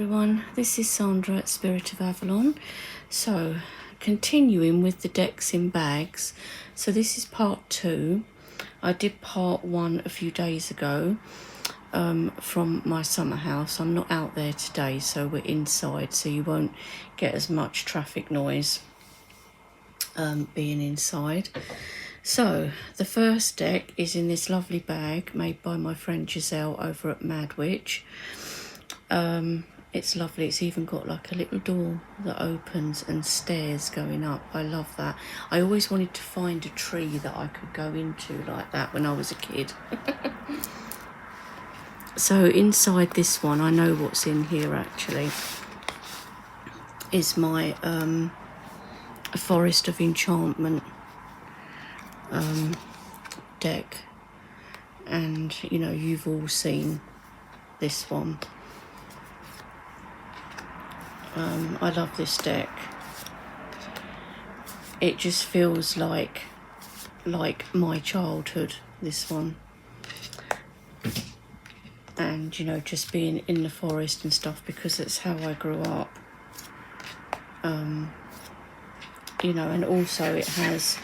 everyone, this is Sandra at Spirit of Avalon. So, continuing with the decks in bags. So this is part 2. I did part 1 a few days ago from my summer house. I'm not out there today, so we're inside, so you won't get as much traffic noise being inside. So the first deck is in this lovely bag made by my friend Giselle over at Mad Witch. It's lovely. It's even got like a little door that opens and stairs going up. I love that. I always wanted to find a tree that I could go into like that when I was a kid. So inside this one, I know what's in here actually, is my a Forest of Enchantment deck. And you know, you've all seen this one. I love this deck. It just feels like my childhood, this one. And you know, just being in the forest and stuff, because it's how I grew up. You know, and also it has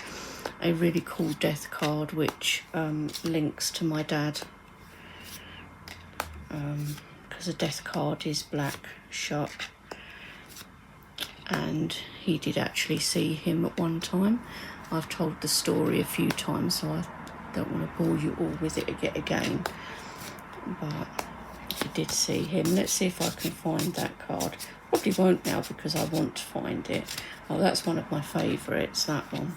a really cool death card which links to my dad. Because a death card is Black Shuck. And he did actually see him at one time. I've told the story a few times, so I don't want to bore you all with it again. But he did see him. Let's see if I can find that card. Probably won't now because I want to find it. Oh, that's one of my favourites, that one,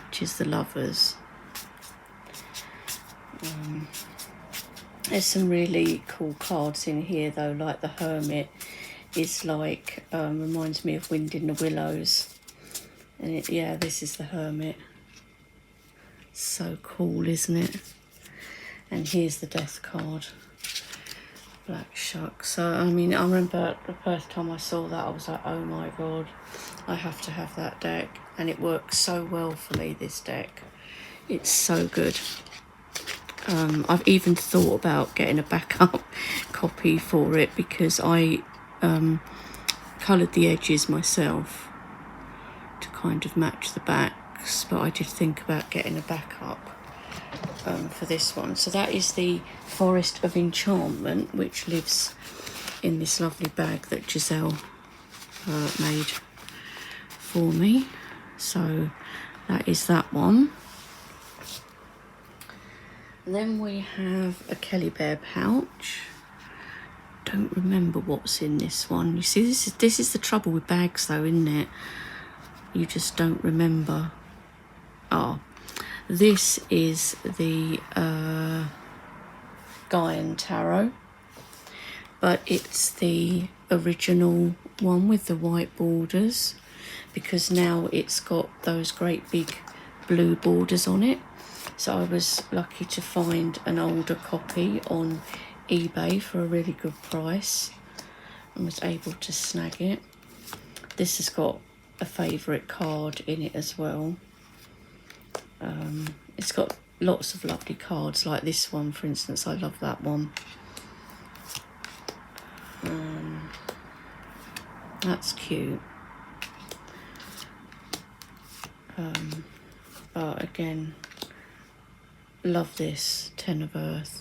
which is the Lovers. There's some really cool cards in here though, like the Hermit. Is like, reminds me of Wind in the Willows. And yeah, this is the Hermit. So cool, isn't it? And here's the Death card. Black Shuck. So, I mean, I remember the first time I saw that, I was like, oh my God, I have to have that deck. And it works so well for me, this deck. It's so good. I've even thought about getting a backup copy for it because I coloured the edges myself to kind of match the backs, but I did think about getting a backup for this one. So that is the Forest of Enchantment, which lives in this lovely bag that Giselle made for me. So that is that one. And then we have a Kelly Bear pouch. Don't remember what's in this one. You see, this is the trouble with bags though, isn't it? You just don't remember. Oh, this is the Gaian Tarot, but it's the original one with the white borders, because now it's got those great big blue borders on it. So I was lucky to find an older copy on eBay for a really good price and was able to snag it. This has got a favourite card in it as well. It's got lots of lovely cards, like this one for instance. I love that one. That's cute. But again, love this Ten of Earth.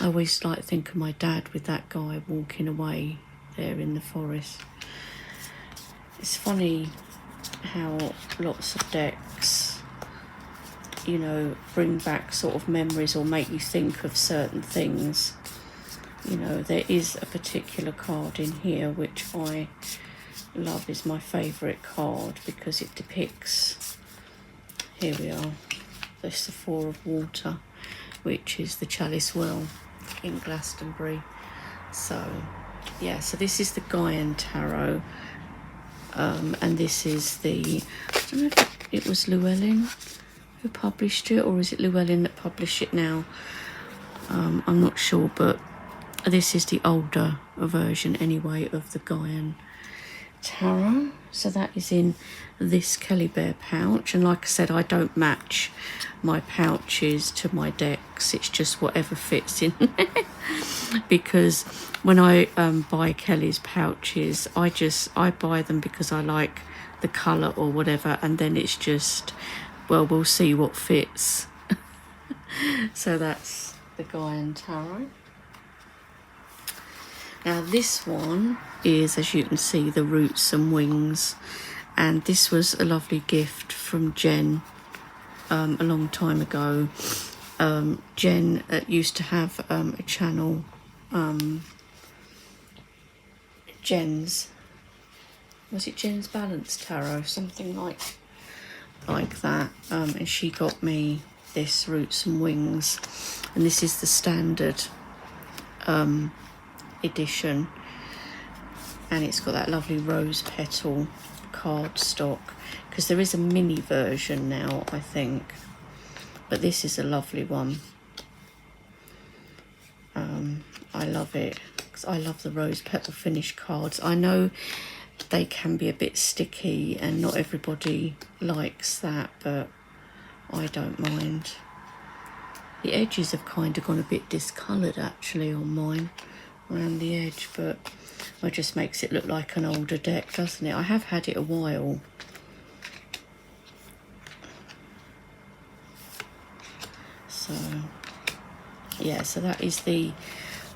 I always like think of my dad with that guy walking away there in the forest. It's funny how lots of decks, you know, bring back sort of memories or make you think of certain things. You know, there is a particular card in here which I love, is my favourite card because it depicts, here we are, this is the Four of Water, which is the Chalice Well in Glastonbury. So yeah, so this is the Gaian Tarot, and this is the, I don't know if it was Llewellyn who published it, or is it Llewellyn that published it now? I'm not sure, but this is the older version anyway of the Gaian tarot. So that is in this Kelly Bear pouch, and like I said, I don't match my pouches to my decks. It's just whatever fits in because when I buy Kelly's pouches, I buy them because I like the colour or whatever, and then it's just, well, we'll see what fits. So that's the Gaian Tarot. Now this one is, as you can see, the Roots and Wings, and this was a lovely gift from Jen a long time ago. Jen used to have a channel, Jen's Balance Tarot, something like that, and she got me this Roots and Wings, and this is the standard edition, and it's got that lovely rose petal cardstock, because there is a mini version now, I think, but this is a lovely one. I love it because I love the rose petal finish cards. I know they can be a bit sticky and not everybody likes that, but I don't mind. The edges have kind of gone a bit discoloured actually on mine around the edge, but it just makes it look like an older deck, doesn't it? I have had it a while. So yeah, so that is the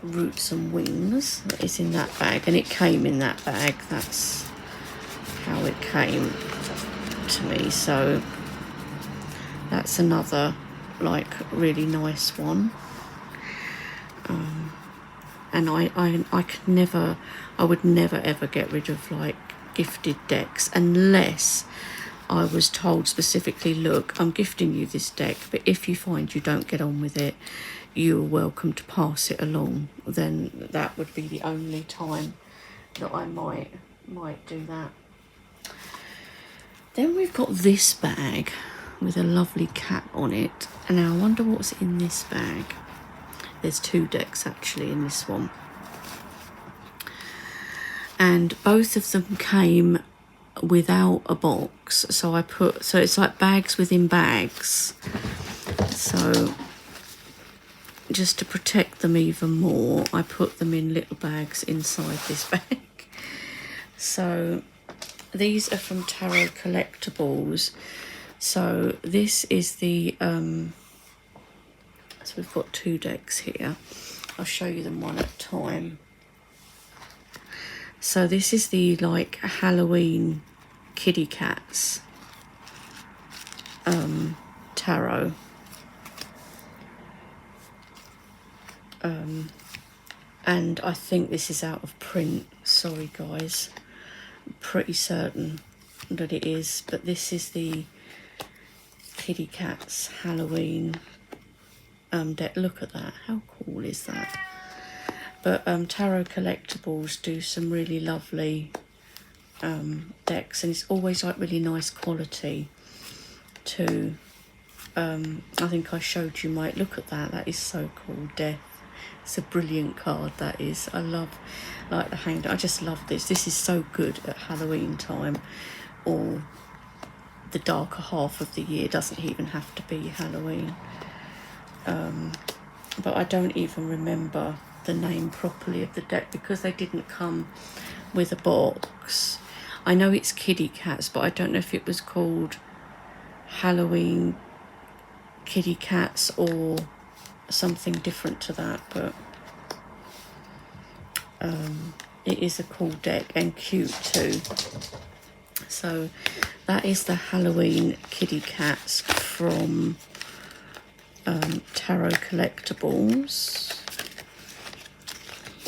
Roots and Wings that is in that bag, and it came in that bag. That's how it came to me. So that's another like really nice one. And I would never ever get rid of like gifted decks unless I was told specifically, look, I'm gifting you this deck, but if you find you don't get on with it, you're welcome to pass it along. Then that would be the only time that I might do that. Then we've got this bag with a lovely cat on it, and now I wonder what's in this bag. There's 2 decks actually in this one, and both of them came without a box, so it's like bags within bags. So just to protect them even more, I put them in little bags inside this bag. So these are from Tarot Collectibles. So this is the so we've got 2 decks here. I'll show you them one at a time. So this is the like Halloween kitty cats tarot. And I think this is out of print. Sorry guys, I'm pretty certain that it is, but this is the kitty cats Halloween deck. Look at that, how cool is that? But Tarot Collectibles do some really lovely decks, and it's always like really nice quality too. I think I showed you my, look at that, that is so cool. Death, it's a brilliant card, that is. I love like the hanged, I just love this. This is so good at Halloween time, or the darker half of the year. It doesn't even have to be Halloween. But I don't even remember the name properly of the deck because they didn't come with a box. I know it's kitty cats, but I don't know if it was called Halloween kitty cats or something different to that, but it is a cool deck and cute too. So that is the Halloween kitty cats from Tarot Collectibles.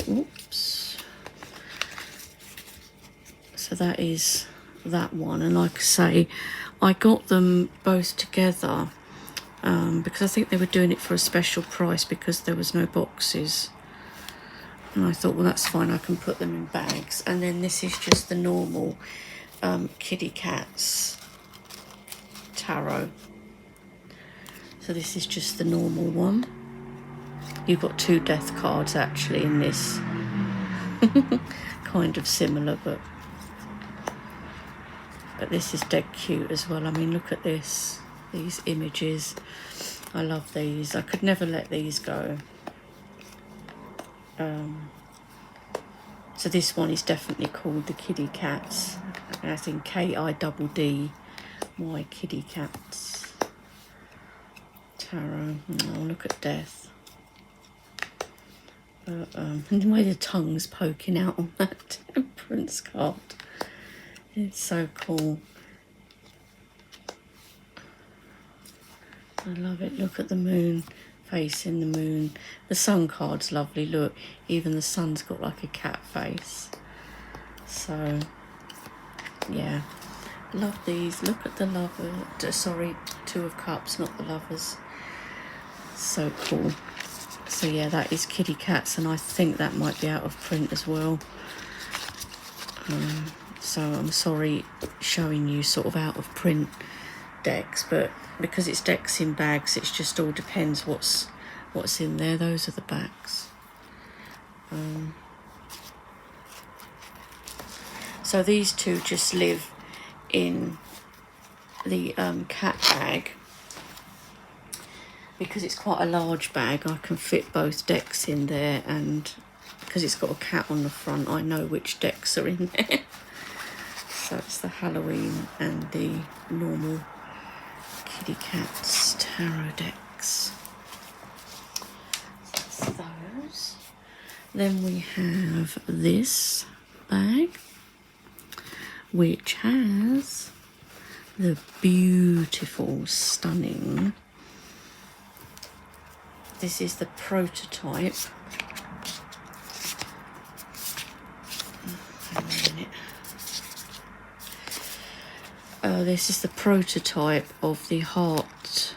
Oops. So that is that one, and like I say, I got them both together because I think they were doing it for a special price because there was no boxes, and I thought, well, that's fine, I can put them in bags. And then this is just the normal kitty cats tarot. So this is just the normal one. You've got 2 death cards actually in this. Kind of similar, but But this is dead cute as well. I mean, look at this, these images. I love these. I could never let these go. So this one is definitely called the Kiddie Katz. I think KIDD Y Kiddie Katz Tarot. Oh, look at death. And the way the tongue's poking out on that Temperance card. It's so cool. I love it. Look at the moon facing the moon. The sun card's lovely. Look, even the sun's got like a cat face. So, yeah. Love these. Look at the lover. Sorry, Two of Cups, not the lovers. So cool. So yeah, that is Kiddie Katz, and I think that might be out of print as well. So I'm sorry showing you sort of out of print decks, but because it's decks in bags, it's just all depends what's in there. Those are the backs. So these two just live in the cat bag. Because it's quite a large bag, I can fit both decks in there, and because it's got a cat on the front, I know which decks are in there. So it's the Halloween and the normal Kiddie Katz tarot decks. So that's those. Then we have this bag, which has the beautiful, stunning. This is the prototype. This is the prototype of the Heartwood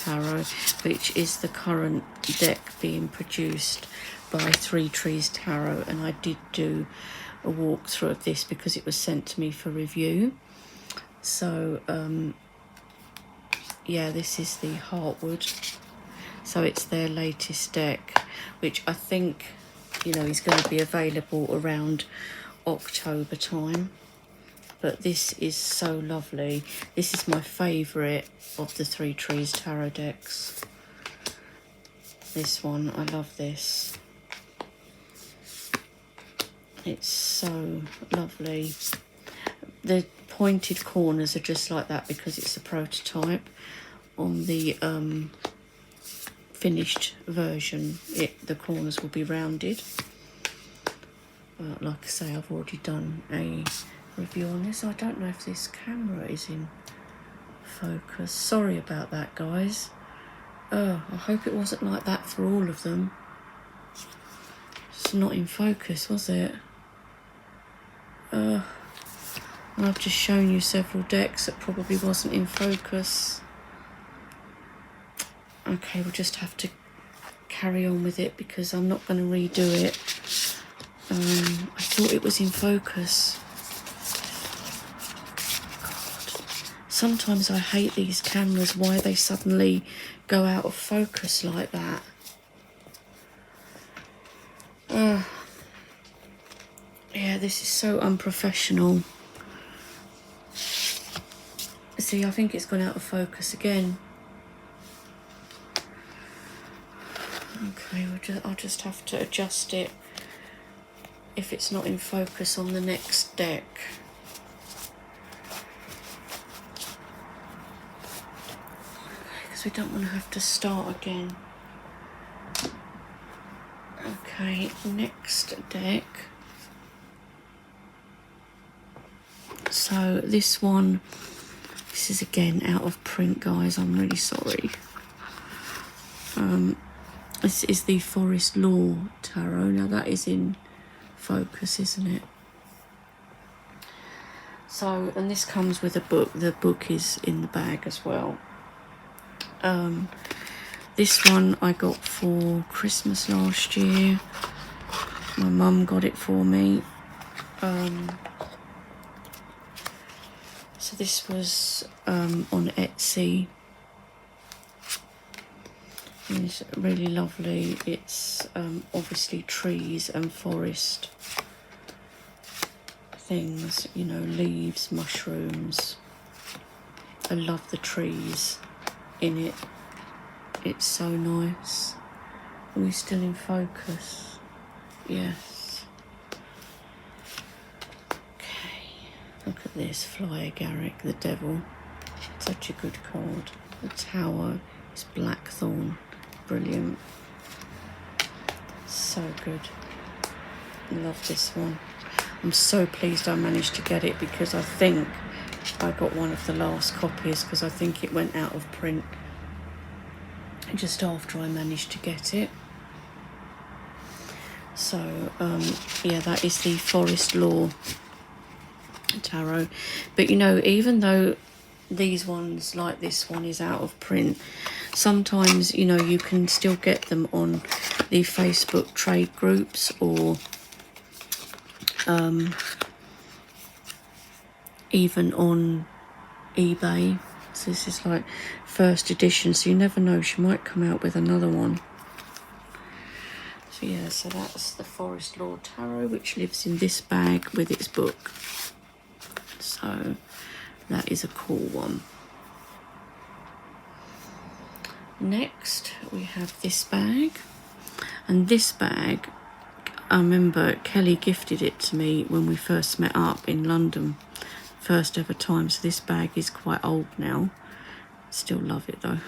Tarot, which is the current deck being produced by Three Trees Tarot, and I did do a walkthrough of this because it was sent to me for review. So yeah, this is the Heartwood. So it's their latest deck, which I think, you know, is going to be available around October time. But this is so lovely. This is my favourite of the Three Trees Tarot decks. This one, I love this. It's so lovely. The pointed corners are just like that because it's a prototype. On the finished version, the corners will be rounded. But like I say, I've already done a review on this. I don't know if this camera is in focus. Sorry about that, guys. I hope it wasn't like that for all of them. It's not in focus, was it? I've just shown you several decks that probably wasn't in focus. Okay, we'll just have to carry on with it because I'm not going to redo it. I thought it was in focus. God. Sometimes I hate these cameras, why they suddenly go out of focus like that. Yeah, this is so unprofessional. See, I think it's gone out of focus again. Okay, I'll just have to adjust it if it's not in focus on the next deck. Because we don't want to have to start again. Okay, next deck. So this one, this is again out of print, guys. I'm really sorry. This is the Forest Law Tarot. Now that is in focus, isn't it? So, and this comes with a book. The book is in the bag as well. This one I got for Christmas last year. My mum got it for me. So this was on Etsy. It's really lovely. It's obviously trees and forest things, you know, leaves, mushrooms. I love the trees in it. It's so nice. Are we still in focus? Yes. Okay, look at this, Fly Agaric, the devil. Such a good card. The Tower is Blackthorn. Brilliant. So good. Love this one. I'm so pleased I managed to get it, because I think I got one of the last copies, because I think it went out of print just after I managed to get it. So yeah, that is the Forest Law tarot. But you know, even though these ones, like this one, is out of print, sometimes, you know, you can still get them on the Facebook trade groups, or even on eBay. So this is like first edition, so you never know, she might come out with another one. So yeah, so that's the Forest Law Tarot, which lives in this bag with its book. So that is a cool one. Next we have this bag, and this bag, I remember Kelly gifted it to me when we first met up in London, first ever time. So this bag is quite old now, still love it though.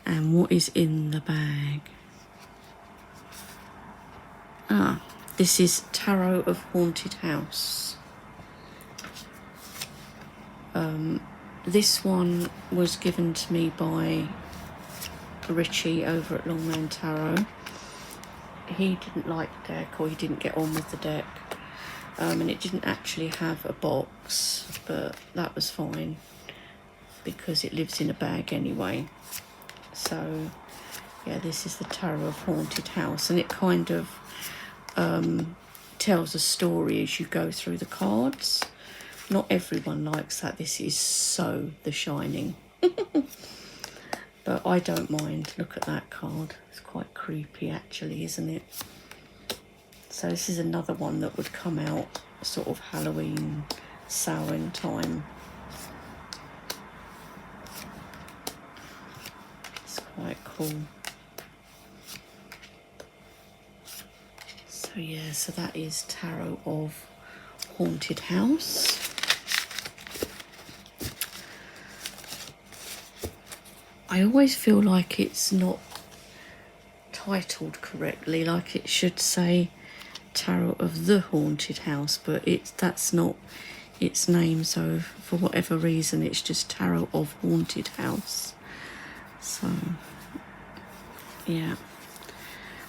And what is in the bag? This is Tarot of Haunted House. This one was given to me by Richie over at Longman Tarot. He didn't like the deck, or he didn't get on with the deck, and it didn't actually have a box, but that was fine because it lives in a bag anyway. So yeah, this is the Tarot of Haunted House, and it kind of tells a story as you go through the cards. Not everyone likes that. This is so The Shining. But I don't mind. Look at that card. It's quite creepy actually, isn't it? So this is another one that would come out sort of Halloween, Samhain time. It's quite cool. So yeah, so that is Tarot of Haunted House. I always feel like it's not titled correctly, like it should say Tarot of the Haunted House, but that's not its name, so for whatever reason it's just Tarot of Haunted House. So yeah,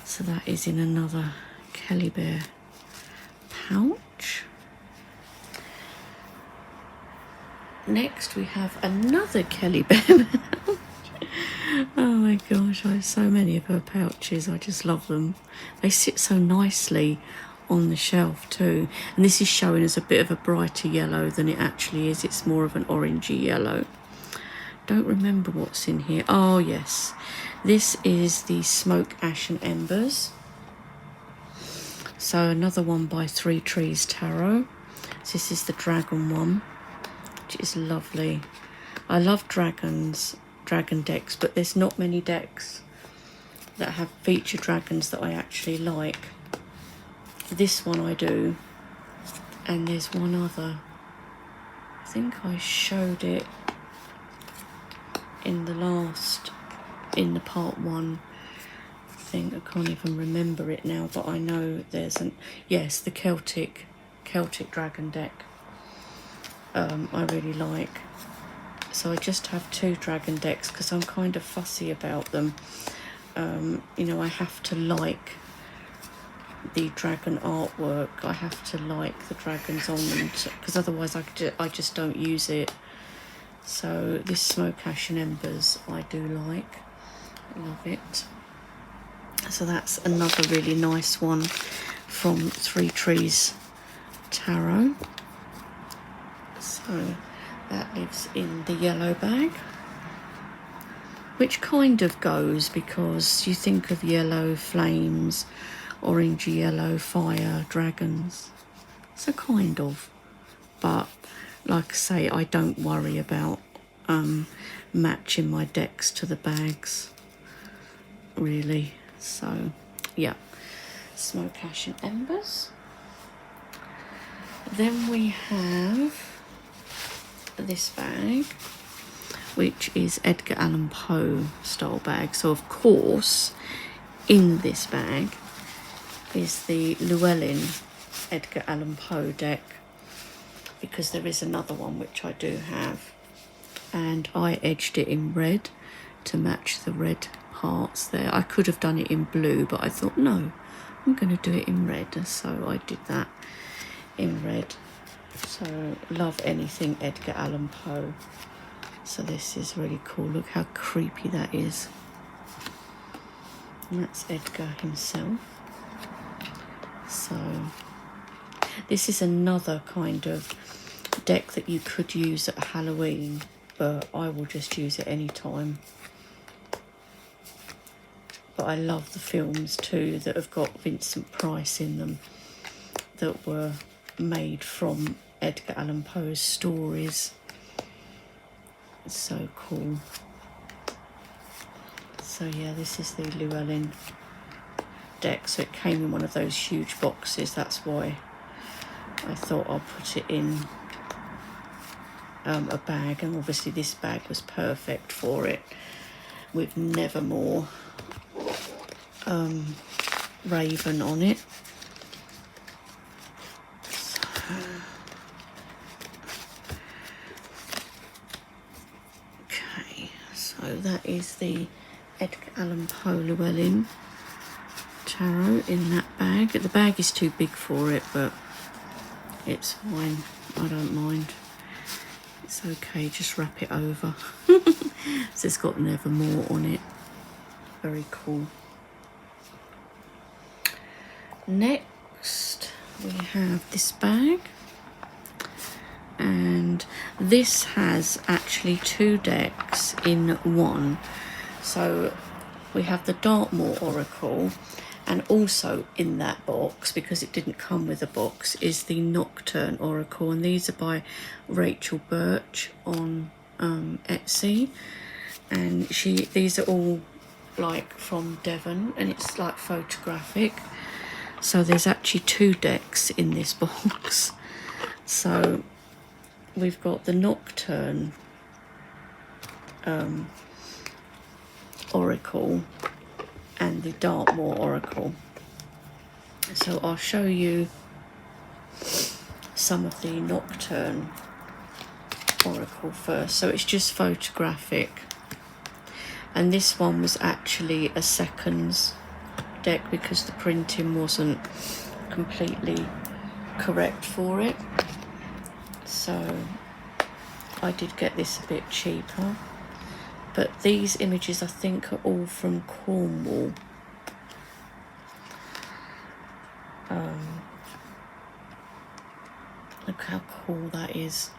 so that is in another Kelly Bear pouch. Next we have another Kelly Bear pouch. Oh my gosh, I have so many of her pouches. I just love them. They sit so nicely on the shelf too. And this is showing as a bit of a brighter yellow than it actually is. It's more of an orangey yellow. Don't remember what's in here. Oh yes, this is the Smoke, Ash and Embers. So another one by Three Trees Tarot. So this is the dragon one, which is lovely. I love dragon decks, but there's not many decks that have feature dragons that I actually like. This one I do, and there's one other. I think I showed it in the part one thing. I can't even remember it now, but I know there's the Celtic dragon deck. I really like. So I just have 2 dragon decks because I'm kind of fussy about them. You know, I have to like the dragon artwork. I have to like the dragons on them, because otherwise I just don't use it. So this Smoke, Ash and Embers I do like. Love it. So that's another really nice one from Three Trees Tarot. So that lives in the yellow bag, which kind of goes because you think of yellow, flames, orangey yellow, fire, dragons. So kind of, but like I say, I don't worry about matching my decks to the bags, really. So yeah, Smoke, Ash and Embers. Then we have this bag, which is Edgar Allan Poe style bag. So of course in this bag is the Llewellyn Edgar Allan Poe deck, because there is another one which I do have, and I edged it in red to match the red hearts there. I could have done it in blue, but I thought no, I'm going to do it in red, so I did that in red. So love anything Edgar Allan Poe. So this is really cool. Look how creepy that is. And that's Edgar himself. So this is another kind of deck that you could use at Halloween, but I will just use it any time. But I love the films too that have got Vincent Price in them, that were made from Edgar Allan Poe's stories. It's so cool. So yeah, this is the Llewellyn deck. So it came in one of those huge boxes. That's why I thought I'll put it in a bag, and obviously this bag was perfect for it, with Nevermore Raven on it. Okay, so that is the Edgar Allan Poe Llewellyn tarot in that bag. The bag is too big for it, but it's fine. I don't mind. It's okay, just wrap it over. So it's got Nevermore on it. Very cool. Next we have this bag, and this has actually 2 decks in one. So we have the Dartmoor Oracle, and also in that box, because it didn't come with a box, is the Nocturne Oracle, and these are by Rachel Birch on Etsy, and these are all like from Devon, and it's like photographic. So there's actually 2 decks in this box. So we've got the Nocturne Oracle and the Dartmoor Oracle. So I'll show you some of the Nocturne Oracle first. So it's just photographic, and this one was actually a seconds deck because the printing wasn't completely correct for it, so I did get this a bit cheaper. But these images I think are all from Cornwall. Look how cool that is.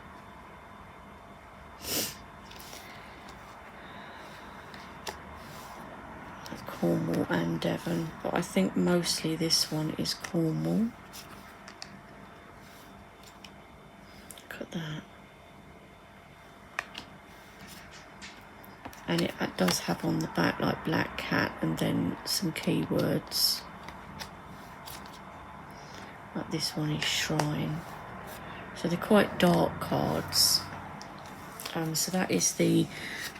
Cornwall and Devon, but I think mostly this one is Cornwall. Look at that. And it does have on the back like Black Cat and then some keywords. Like this one is Shrine. So they're quite dark cards. So that is the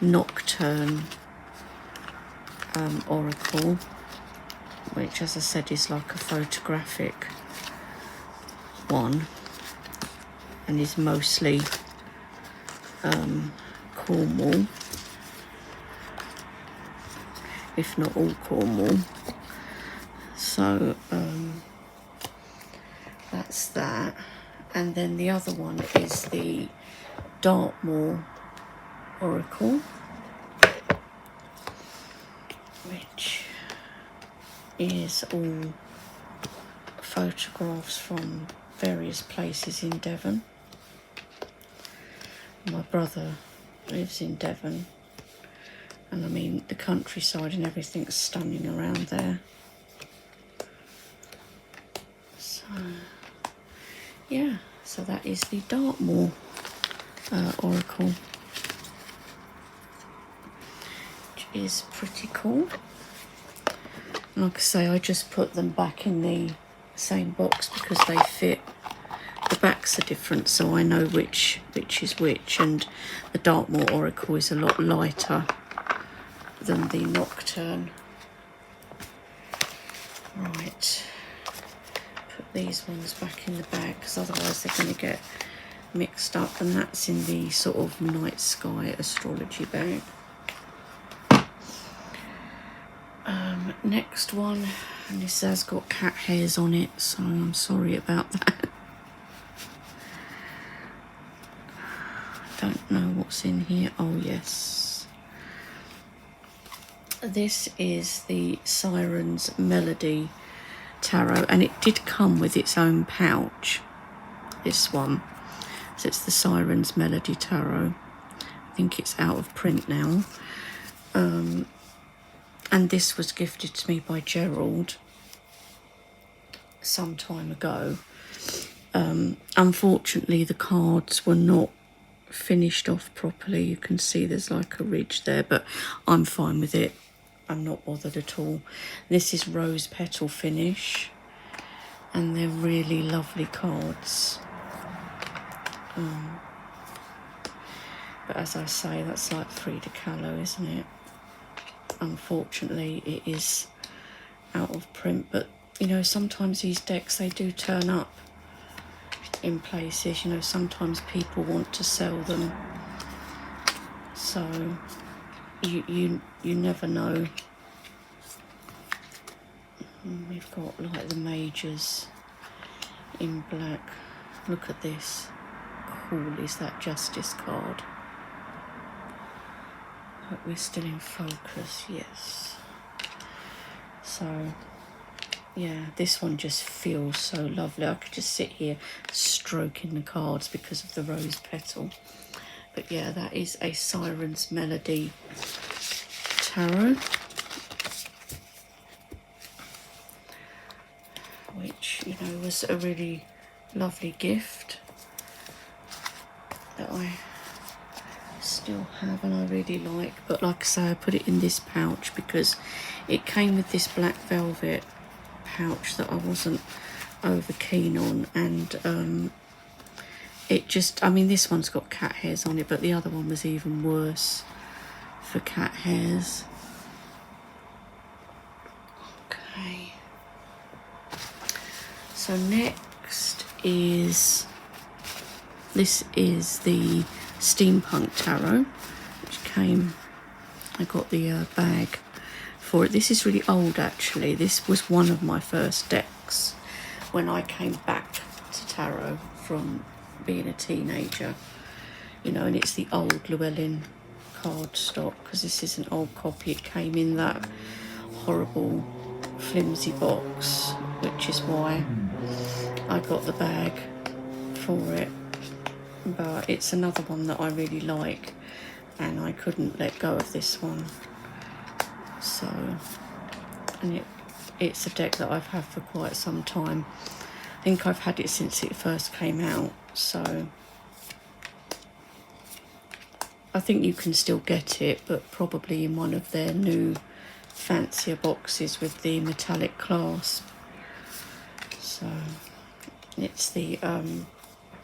Nocturne Oracle, which, as I said, is like a photographic one, and is mostly Cornwall, if not all Cornwall. So that's that. And then the other one is the Dartmoor Oracle, which is all photographs from various places in Devon. My brother lives in Devon, and I mean the countryside and everything's stunning around there. So yeah, So that is the Dartmoor Oracle, which is pretty cool. Like I say, I just put them back in the same box because they fit. The backs are different, so I know which is which, and the Dartmoor Oracle is a lot lighter than the Nocturne. Right, put these ones back in the bag because otherwise they're going to get mixed up, and that's in the sort of night sky astrology bag. Next one, and this has got cat hairs on it, so I'm sorry about that. Don't know what's in here. Oh yes, this is the Siren's Melody Tarot, and it did come with its own pouch, this one. So it's the Siren's Melody Tarot. I think it's out of print now. And this was gifted to me by Gerald some time ago. Unfortunately, the cards were not finished off properly. You can see there's like a ridge there, but I'm fine with it. I'm not bothered at all. This is rose petal finish, and they're really lovely cards. But as I say, that's like Frida Kahlo, isn't it? Unfortunately, it is out of print, but you know, sometimes these decks, they do turn up in places. You know, sometimes people want to sell them, so you never know. We've got like the majors in black. Look at this. Cool is that Justice card. But we're still in focus, yes. So yeah, this one just feels so lovely. I could just sit here stroking the cards because of the rose petal. But yeah, that is a Siren's Melody Tarot, which, you know, was a really lovely gift that I still have and I really like. But like I say, I put it in this pouch because it came with this black velvet pouch that I wasn't over keen on, and it just, I mean, this one's got cat hairs on it, but the other one was even worse for cat hairs. Okay, so next is, this is the Steampunk Tarot, which came, I got the bag for it. This is really old actually. This was one of my first decks when I came back to tarot from being a teenager, you know, and it's the old Llewellyn card stock, because this is an old copy. It came in that horrible flimsy box, which is why I got the bag for it. But it's another one that I really like, and I couldn't let go of this one. So, and it's a deck that I've had for quite some time. I think I've had it since it first came out, so I think you can still get it, but probably in one of their new fancier boxes with the metallic clasp. So it's the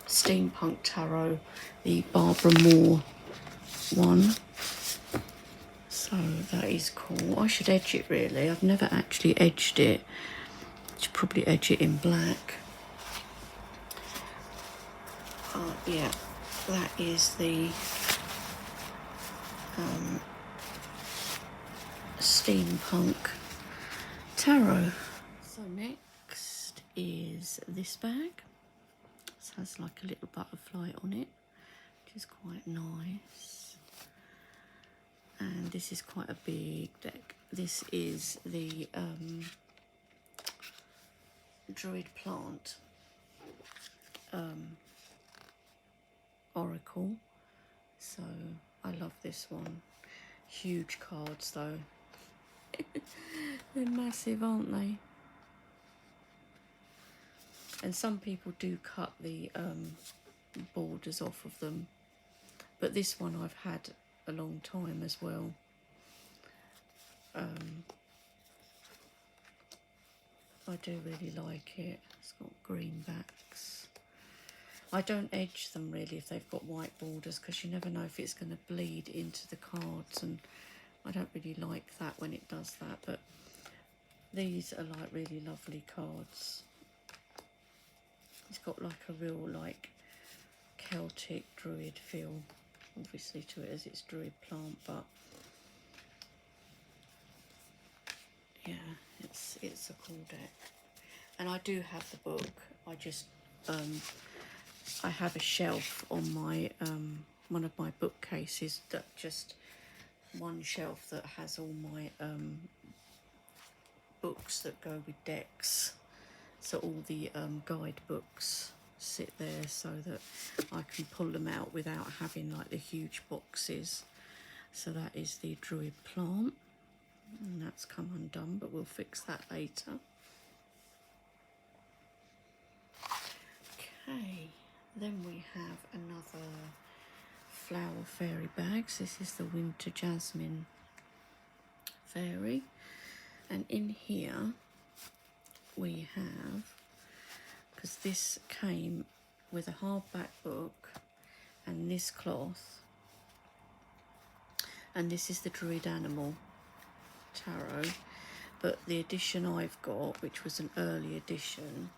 Steampunk Tarot, the Barbara Moore one. So that is cool. I should edge it really. I've never actually edged it. I should probably edge it in black. Yeah, that is the Steampunk Tarot. So next is this bag. This has like a little butterfly on it, which is quite nice. And this is quite a big deck. This is the Druid Plant Oracle. So I love this one. Huge cards though. They're massive, aren't they? And some people do cut the borders off of them, but this one I've had a long time as well. I do really like it. It's got green backs. I don't edge them really if they've got white borders, because you never know if it's going to bleed into the cards, and I don't really like that when it does that. But these are like really lovely cards. It's got like a real like Celtic druid feel, obviously, to it, as it's druid plant, but yeah, it's a cool deck. And I do have the book. I have a shelf on my one of my bookcases, that just one shelf that has all my books that go with decks. So all the guidebooks sit there so that I can pull them out without having like the huge boxes. So that is the druid plant, and that's come undone, but we'll fix that later. Okay, then we have another flower fairy bags. This is the Winter Jasmine Fairy, and in here we have, because this came with a hardback book and this cloth, and this is the Druid Animal Tarot, but the edition I've got, which was an early edition,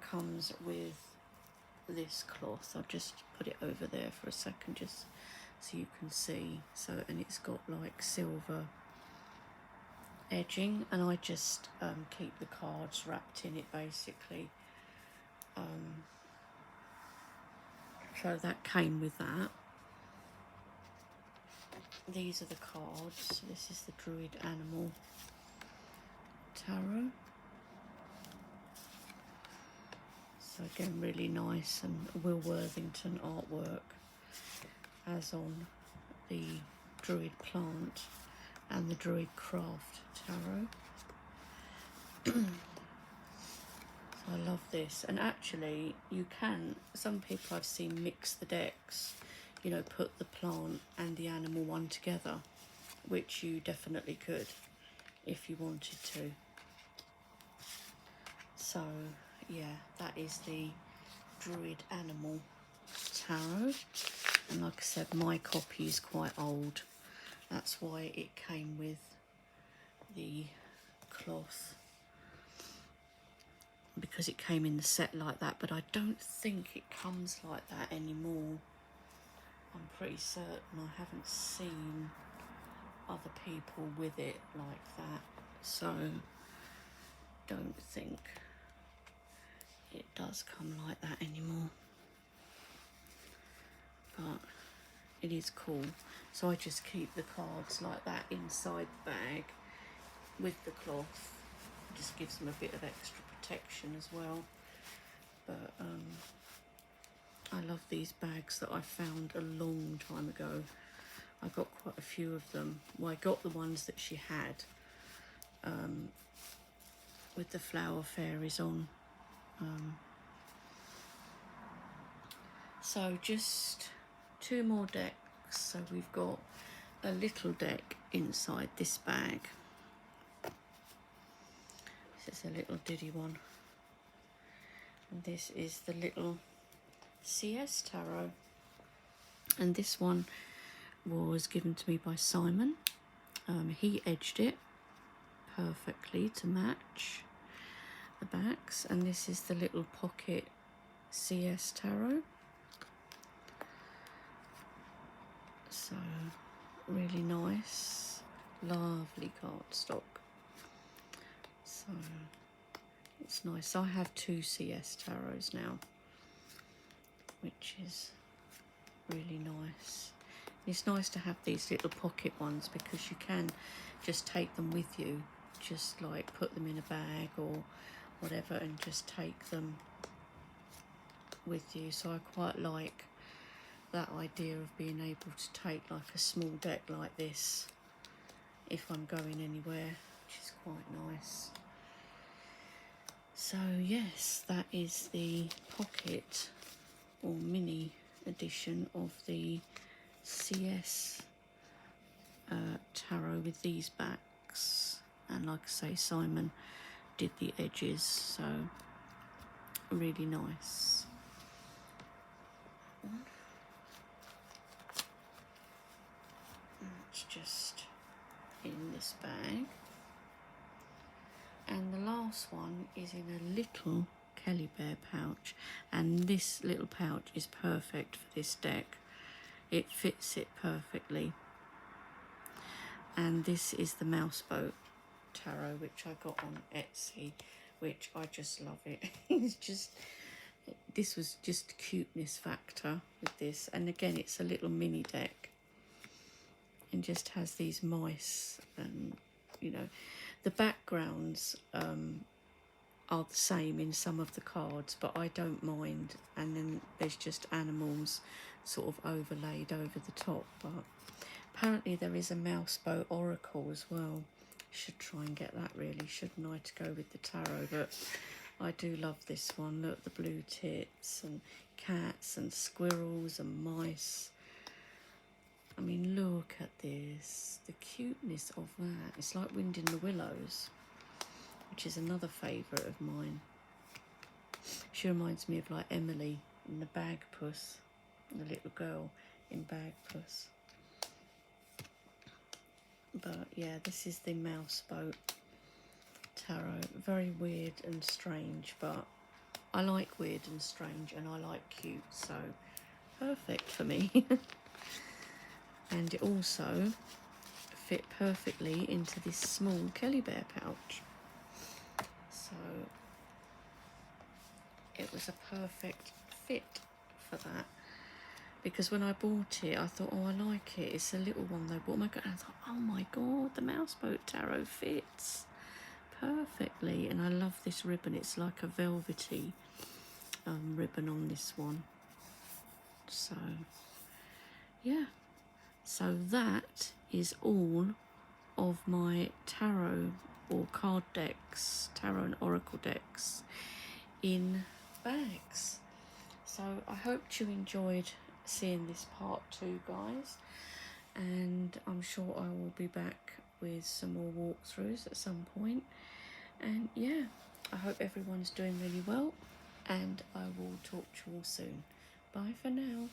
comes with this cloth. I'll just put it over there for a second just so you can see. So, and it's got like silver edging, and I just keep the cards wrapped in it basically. So that came with that. These are the cards. This is the Druid Animal Tarot. So again, really nice, and Will Worthington artwork, as on the Druid Plant and the Druid Craft Tarot. So I love this. And actually, you can, some people I've seen mix the decks, you know, put the plant and the animal one together, which you definitely could if you wanted to. So yeah, that is the Druid Animal Tarot, and like I said, my copy is quite old. That's why it came with the cloth, because it came in the set like that, but I don't think it comes like that anymore. I'm pretty certain I haven't seen other people with it like that, so don't think it does come like that anymore. But it is cool. So I just keep the cards like that inside the bag with the cloth. It just gives them a bit of extra protection as well. But I love these bags that I found a long time ago. I got quite a few of them. Well, I got the ones that she had with the flower fairies on. So just two more decks. So we've got a little deck inside this bag. This is a little diddy one. And this is the little CS Tarot. And this one was given to me by Simon. He edged it perfectly to match the backs. And this is the little pocket CS Tarot. So really nice, lovely cardstock. So it's nice. I have two CS Tarots now, which is really nice. It's nice to have these little pocket ones, because you can just take them with you, just like put them in a bag or whatever and just take them with you. So I quite like that idea of being able to take like a small deck like this if I'm going anywhere, which is quite nice. So yes, that is the pocket or mini edition of the CS tarot with these backs, and like I say, Simon did the edges, so really nice. It's just in this bag, and the last one is in a little Kelly Bear pouch, and this little pouch is perfect for this deck. It fits it perfectly. And this is the Mouseboat Tarot, which I got on Etsy, which I just love it. It's just, this was just cuteness factor with this. And again, it's a little mini deck and just has these mice, and you know, the backgrounds are the same in some of the cards, but I don't mind. And then there's just animals sort of overlaid over the top. But apparently there is a Mouseboat Oracle as well. Should try and get that really, shouldn't I, to go with the tarot? But I do love this one. Look, the blue tits and cats and squirrels and mice. I mean, look at this, the cuteness of that. It's like Wind in the Willows, which is another favourite of mine. She reminds me of like Emily in the Bagpuss, the little girl in Bagpuss. But yeah, this is the Mouseboat Tarot. Very weird and strange, but I like weird and strange, and I like cute, so perfect for me. And it also fit perfectly into this small Kelly Bear pouch. So it was a perfect fit for that. Because when I bought it, I thought, oh, I like it. It's a little one they bought. And I thought, oh my God, the Mouseboat Tarot fits perfectly. And I love this ribbon. It's like a velvety ribbon on this one. So, yeah. So that is all of my tarot or card decks, tarot and oracle decks in bags. So I hope you enjoyed seeing this part 2, guys, and I'm sure I will be back with some more walkthroughs at some point. And yeah, I hope everyone's doing really well, and I will talk to you all soon. Bye for now.